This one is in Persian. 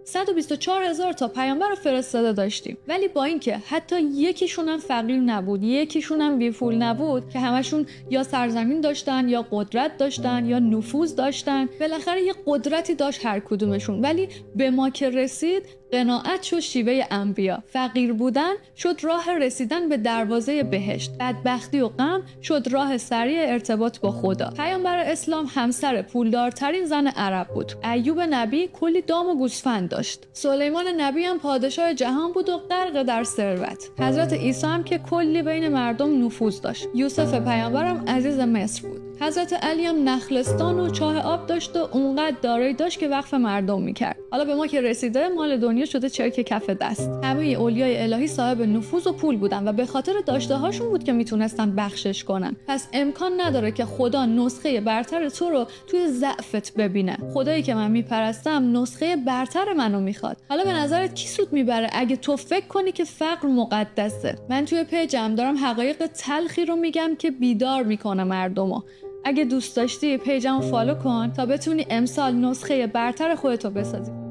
124,000 تا پیامبر فرستاده داشتیم، ولی با اینکه حتی یکیشون هم فقیر نبود، یکیشون هم بی پول نبود، که همشون یا سرزمین داشتن یا قدرت داشتن یا نفوذ داشتن، بالاخره یه قدرتی داشت هر کدومشون، ولی به ما که رسید قناعت شد شیوه انبیا، فقیر بودن شد راه رسیدن به دروازه بهشت، بدبختی و غم شد راه سریع ارتباط با خدا. پیامبر اسلام همسر پولدارترین زن عرب بود. ایوب نبی کلی دام و گوسفند داشت. سلیمان نبی هم پادشاه جهان بود و غرق در ثروت. حضرت عیسی هم که کلی بین مردم نفوذ داشت. یوسف پیامبرم عزیز مصر بود. حضرت علی هم نخلستان و چاه آب داشت و اونقدر دارایی داشت که وقف مردم میکرد. حالا به ما که رسیده مال دنیا شده چرک کف دست. همه اولیای الهی صاحب نفوذ و پول بودن و به خاطر داشته هاشون بود که میتونستن بخشش کنن. پس امکان نداره که خدا نسخه برتر تو رو توی ضعفت ببینه. خدایی که من میپرستم نسخه برتر منو میخواد. حالا به نظرت کی سود میبره اگه تو فکر کنی که فقر مقدسه؟ من توی پیجم دارم حقایق تلخی رو میگم که بیدار میکنه مردمو. اگه دوست داشتی پیجمو فالو کن تا بتونی امسال نسخه برتر خودتو بسازی.